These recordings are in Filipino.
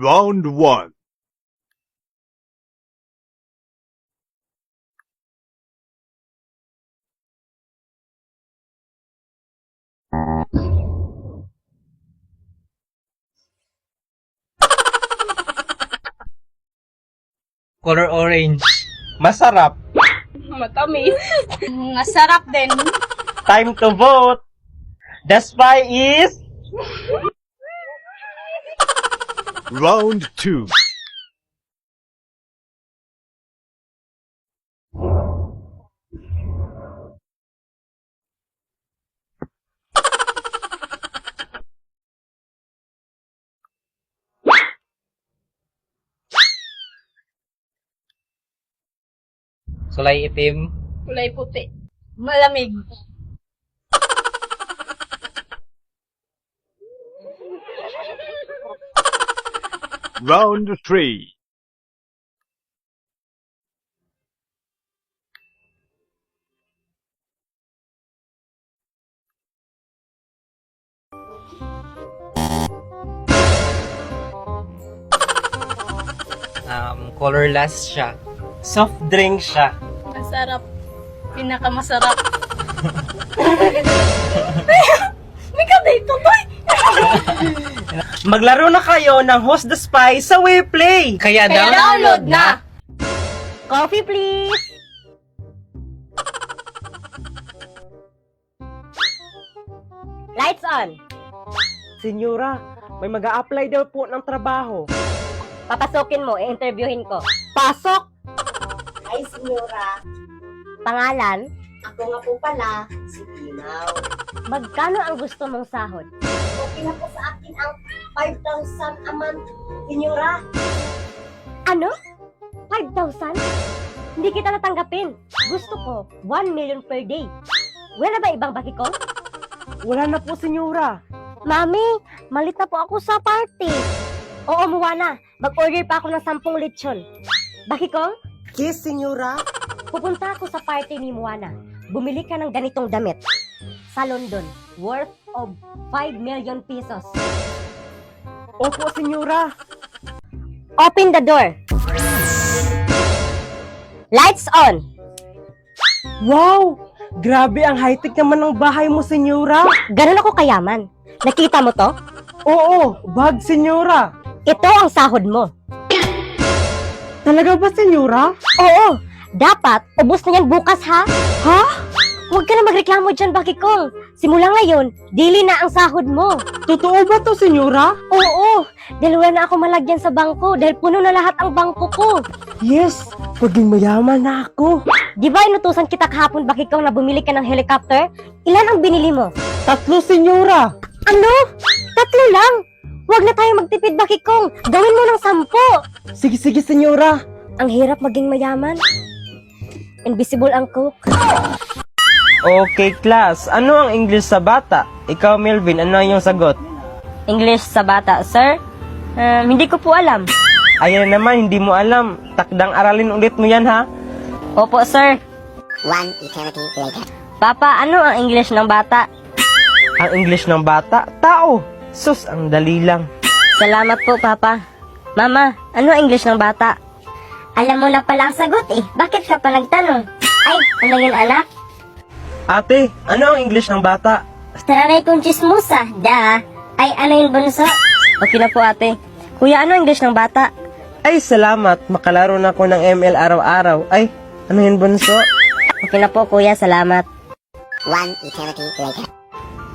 Round 1. Color orange. Masarap. Matamis. Masarap din. Time to vote. The spy is... Round 2. Kulay itim. Kulay puti. Malamig. Round 3. Colorless siya. Soft drink siya. Masarap. Pinakamasarap. May dito, boy! Maglaro na kayo ng Host the Spy sa WePlay. Kaya download na! Coffee, please! Lights on! Senyora, may mag-a-apply daw po ng trabaho. Papasukin mo, i-interviewin ko. Pasok! Ay, senyora. Pangalan? Ako nga po pala, si Tinaw. Magkano ang gusto mong sahod? Okay na po sa akin ang 5,000 a month, senyora. Ano? 5,000? Hindi kita natanggapin. Gusto ko, 1 million per day. Wala ba ibang baki ko? Wala na po, senyora. Mami, malit na po ako sa party. Oo, Moana. Mag-order pa ako ng 10 lechon. Baki ko? Yes, senyora. Pupunta ako sa party ni Moana. Bumili ka ng ganitong damit. Sa London, worth of 5 million pesos. Opo, senyora. Open the door. Lights on. Wow! Grabe ang high-tech naman ng bahay mo, senyora. Ganun ako kayaman. Nakita mo to? Oo, bag, senyora. Ito ang sahod mo. Talaga ba, senyora? Oo, dapat ubos na yan bukas ha? Ha? Huwag ka na magreklamo dyan, Bakikong. Simula ngayon, dili na ang sahod mo. Totoo ba to, senyora? Oo, dahil wala na ako malagyan sa bangko dahil puno na lahat ang bangko ko. Yes, paging mayaman na ako. Di ba inutusan kita kahapon, Bakikong, na bumili ka ng helicopter? Ilan ang binili mo? 3, senyora. Ano? 3 lang? Huwag na tayo magtipid, Bakikong. Gawin mo ng 10. Sige, senyora. Ang hirap maging mayaman. Invisible ang cook. Okay, class. Ano ang English sa bata? Ikaw, Melvin, ano ang iyong sagot? English sa bata, sir? Hindi ko po alam. Ayan naman, hindi mo alam. Takdang aralin ulit mo yan, ha? Opo, sir. One eternity later. Papa, ano ang English ng bata? Ang English ng bata? Tao. Sus, ang dali lang. Salamat po, Papa. Mama, ano ang English ng bata? Alam mo na pala ang sagot eh. Bakit ka pa nagtanong? Ay, ano yun anak? Ate, ano ang English ng bata? Taranay kong chismosa. Da. Ay, ano yun bunso? Okay na po, ate. Kuya, ano ang English ng bata? Ay, salamat. Makalaro na ako ng ML araw-araw. Ay, ano yun, bunso? Okay na po, kuya. Salamat. One eternity later.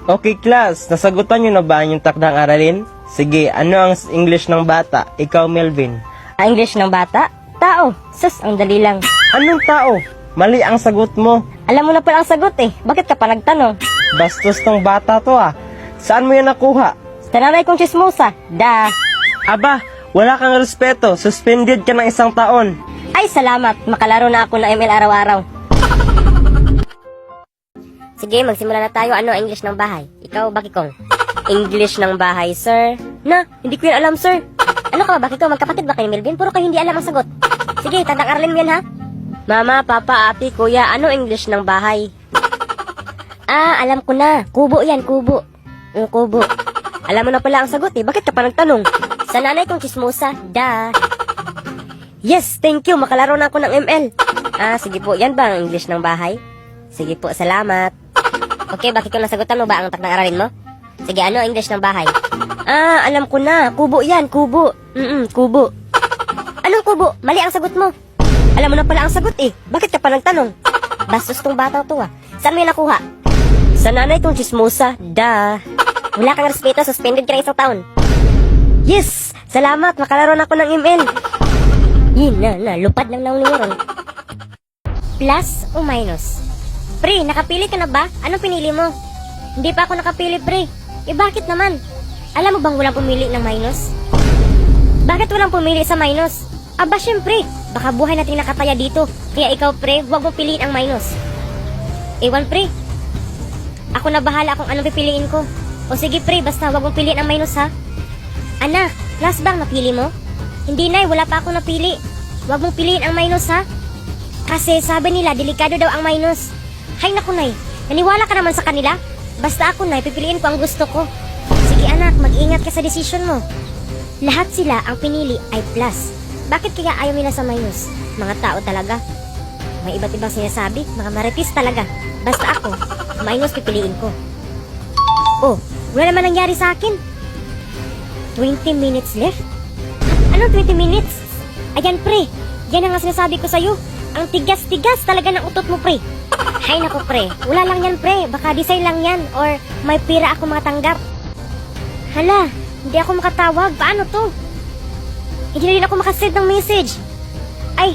Okay, class. Nasagutan niyo na ba yung takdang aralin? Sige, ano ang English ng bata? Ikaw, Melvin. Ang English ng bata? Tao. Sus, ang dali lang. Anong tao? Mali ang sagot mo. Alam mo na pala ang sagot eh. Bakit ka pa nagtanong? Bastos tong bata to, ah. Saan mo yan nakuha? Taranay kong chismosa. Da. Aba, wala kang respeto. Suspended ka ng 1 taon. Ay, salamat. Makalaro na ako ng ML araw-araw. Sige, magsimula na tayo. Ano ang English ng bahay? Ikaw, Bakikong. English ng bahay, sir? Na, hindi ko yan alam, sir. Ano ka ba, Bakikong? Magkapatid ba kayo, Melvin? Puro kayo hindi alam ang sagot. Sige, tandang aralin mo yan, ha? Mama, Papa, Ate, Kuya, ano English ng bahay? Alam ko na. Kubo yan, kubo. Kubo. Alam mo na pala ang sagot eh. Bakit ka pa nagtanong? Sa nanay kong chismosa, da. Yes, thank you. Makalaro na ako ng ML. Sige po. Yan ba ang English ng bahay? Sige po, salamat. Okay, bakit ko nasagutan mo ba ang takdang aralin mo? Sige, ano ang English ng bahay? Alam ko na. Kubo yan, kubo. Kubo. Anong kubo? Mali ang sagot mo. Alam mo na pala ang sagot eh. Bakit ka pa nagtanong? Bastos tong bata to ah. Saan mo yan nakuha? Sa nanay kong chismosa, da. Wala kang respeto, suspended ka ng 1 taon. Yes! Salamat, makalaro na ako ng ML. Yun na, lupad lang na ron. Plus o minus? Pre, nakapili ka na ba? Anong pinili mo? Hindi pa ako nakapili, pre. Bakit naman? Alam mo bang walang pumili ng minus? Bakit walang pumili sa minus? Aba, syempre, baka buhay natin nakataya dito. Kaya ikaw, pre, huwag mong piliin ang minus. Ewan, pre. Ako na bahala kung anong pipiliin ko. O sige, pre, basta huwag mong piliin ang minus, ha? Anak, plus bang napili mo? Hindi, nay, wala pa ako napili. Huwag mong piliin ang minus, ha? Kasi sabi nila, delikado daw ang minus. Hay naku, nay, naniwala ka naman sa kanila? Basta ako, nay, pipiliin ko ang gusto ko. Sige, anak, mag-ingat ka sa desisyon mo. Lahat sila ang pinili ay plus. Bakit kaya ayaw nila sa minus? Mga tao talaga. May iba't ibang sinasabi, mga marites talaga. Basta ako, minus pipiliin ko. Oh, wala naman nangyari sa akin. 20 minutes left? Anong 20 minutes? Ayan, pre. Yan ang nga sinasabi ko sa'yo. Ang tigas-tigas talaga ng utot mo, pre. Hay naku, pre. Wala lang yan, pre. Baka design lang yan. Or may pira ako matanggap. Hala, hindi ako makatawag. Paano to? Hindi na rin ako makasend ng message. Ay,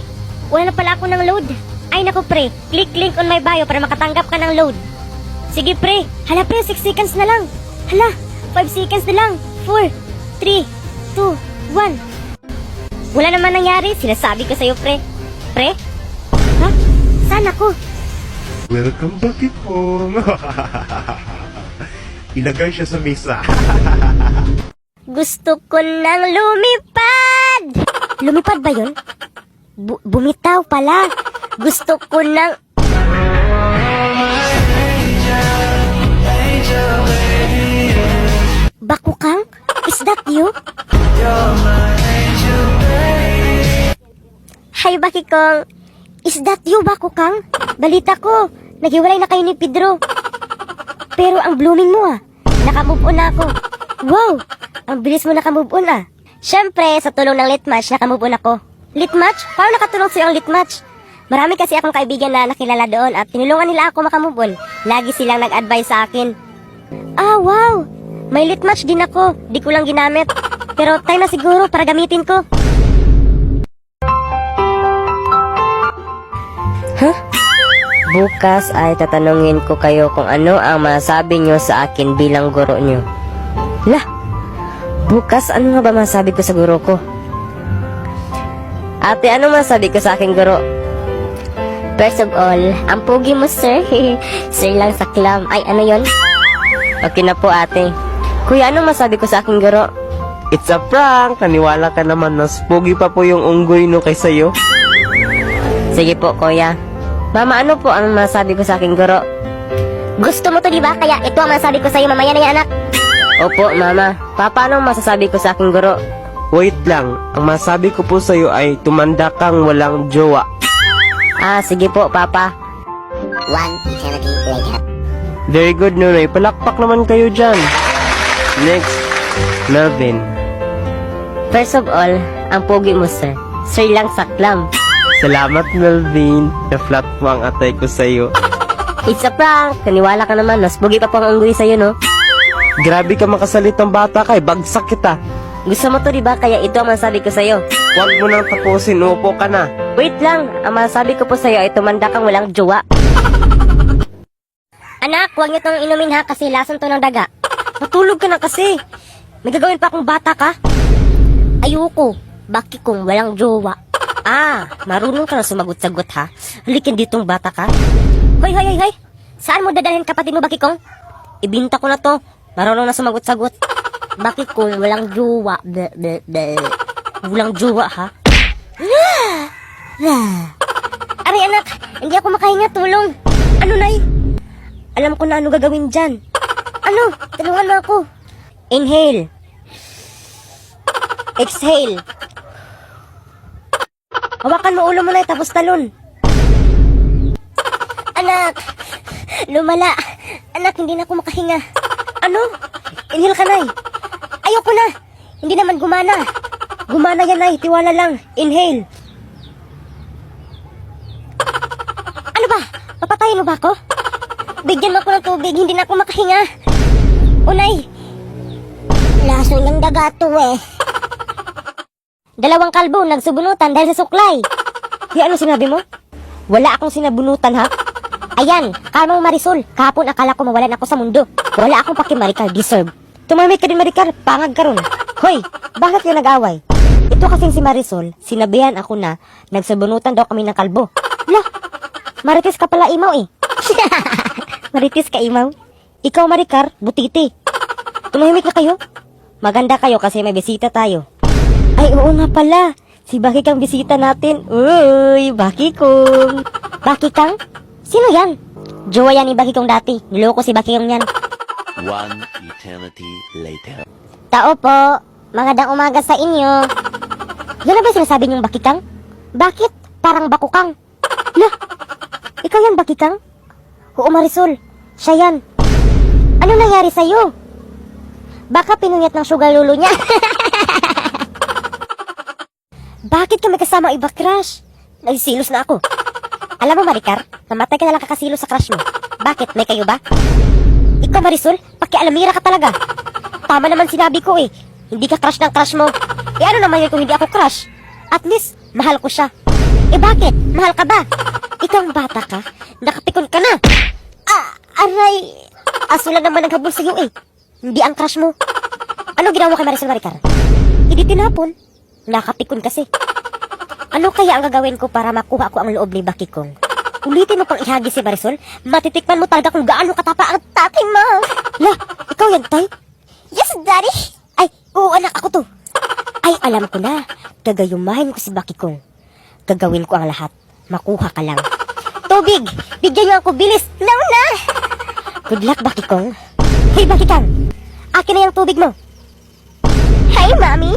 wala na pala ako ng load. Ay naku, pre. Click link on my bio para makatanggap ka ng load. Sige, pre. Hala, pre. 6 seconds na lang. Hala, 5 seconds na lang. 4, 3, 2, 1. Wala naman nangyari. Sinasabi ko sa'yo, pre. Pre? Ha? Saan ako? Welcome back, Ipong. Ilagay siya sa mesa. Gusto ko nang lumipad. Lumipad ba yun? Bumitaw pala. Gusto ko nang... Bakukang? Is that you? Hay, Bakikong. Is that you, Bakukang? Balita ko, naghiwalay na kayo ni Pedro. Pero ang blooming mo ah. Nakamove on na ako. Wow! Ang bilis mo nakamove on ah. Siyempre, sa tulong ng lit match, nakamove on ako. Lit match? Paano nakatulong sa'yo ang lit match? Marami kasi akong kaibigan na nakilala doon at tinulungan nila ako makamove on. Lagi silang nag-advise sa akin. Ah, wow! May lit match din ako. Di ko lang ginamit. Pero time na siguro para gamitin ko. Huh? Bukas ay tatanungin ko kayo kung ano ang masabi nyo sa akin bilang guro nyo. Lah, bukas ano nga ba masabi ko sa guro ko? Ate, ano masabi ko sa aking guro? First of all, ang pogi mo, sir. Sir lang sa clam. Ay, ano yon? Okay na po, ate. Kuya, ano masabi ko sa aking guro? It's a prank. Naniwala ka naman. Mas pogi pa po yung unggoy no kaysa iyo. Sige po, kuya. Mama, ano po ang masabi ko sa aking guro? Gusto mo to, di ba? Kaya ito ang masabi ko sa'yo mamaya na yan, anak. Opo, mama. Papa, anong masasabi ko sa aking guro? Wait lang. Ang masabi ko po sa iyo ay tumanda kang walang jowa. Sige po, papa. 1 eternity later. Very good, Nunoy. Palakpak naman kayo dyan. Next, Melvin. First of all, ang pogi mo, sir. Sir lang sa clam. Salamat, Melvin. Na-flat mo ang atay ko sa'yo. It's a prank. Kaniwala ka naman. Mas pogi pa po ang unggoy sa'yo, no? Grabe ka makasalitang bata ka. Bagsak kita. Gusto mo to, di ba? Kaya ito ang masabi ko sa'yo. Huwag mo nang tapusin. Upo ka na. Wait lang. Ang masabi ko po sa'yo ay tumanda kang walang jowa. Anak, huwag niyo tong inumin ha kasi lason to ng daga. Matulog ka na kasi. May gagawin pa akong bata ka. Ayoko. Baki kong walang jowa. Marunong ka na sumagot-sagot ha. Halikin ditong bata ka. Hoy, hoy, hoy, hoy. Saan mo dadalhin kapatid mo, Baki kong? Ibinta ko na to. Marunong na sumagot-sagot. Baki kong walang jowa. Walang jowa ha. Aray anak, hindi ako makahinga, tulong. Ano, nay? Alam ko na ano gagawin dyan. Ano? Tulungan mo ako. Inhale. Exhale. Hawakan mo ulo mo na tapos talon. Anak, lumala. Anak, hindi na ako makahinga. Ano? Inhale ka, Nay. Ayoko na. Hindi naman gumana. Gumana yan, Nay. Tiwala lang. Inhale. Ano ba? Papatayin mo ba ako? Bigyan mo ako ng tubig. Hindi na ako makahinga. O, Nay. Laso ng daga to eh. Dalawang kalbo nagsubunutan dahil sa suklay. Di ano sinabi mo? Wala akong sinabunutan, ha? Ayan, kalmang Marisol. Kahapon akala ko mawalan ako sa mundo. Wala akong paki Maricar, deserve. Tumamit ka din, Maricar. Pangag ka ron. Hoy, bakit kayo nag-away? Ito kasing si Marisol, sinabihan ako na nagsubunutan daw kami ng kalbo. Lah, marites ka pala, imaw eh. Marites ka, imaw. Ikaw, Maricar, butiti. Tumahimik na kayo. Maganda kayo kasi may bisita tayo. Ay, oo nga pala. Si Baki Kang bisita natin. Uy, Baki Kong. Baki Kang? Sino yan? Jowa yan ni Baki Kong dati. Niloko si Baki Kong yan. One eternity later. Tao po. Magandang umaga sa inyo. Yan na ba sinasabi niyong Baki Kang? Bakit? Parang Bako Kang. Lah, ikaw yan Baki Kang? Oo, Marisol. Siya yan. Ano nangyari sa'yo? Baka pinuyat ng sugar lulu niya. Bakit kami kasama iba crush? Nagsilos na ako. Alam mo, Maricar, namatay ka na lang kakasilos sa crush mo. Bakit? May kayo ba? Ikaw, Marisol, pakialamira ka talaga. Tama naman sinabi ko eh. Hindi ka crush ng crush mo. Eh ano naman yun kung hindi ako crush? At least, mahal ko siya. Eh bakit? Mahal ka ba? Ikaw ang bata ka. Nakapikon ka na. Aray. Aso lang naman naghabol sa'yo eh. Hindi ang crush mo. Ano ginawa kay Marisol, Maricar? Hindi tinapon. Nakapikon kasi. Ano kaya ang gagawin ko para makuha ko ang loob ni Baki Kong? Ulitin mo pang ihagi si Marisol, matitikman mo talaga kung gaano katapa ang tatay mo. Lah, ikaw yan, Tay? Yes, Daddy. Ay, oo, anak, ako to. Ay, alam ko na. Gagayumahin ko si Baki Kong. Gagawin ko ang lahat. Makuha ka lang. Tubig! Bigyan niyo ako, bilis! Now na! Good luck, Baki Kong. Hey, Baki Kang! Akin na yung tubig mo. Hey, Mami!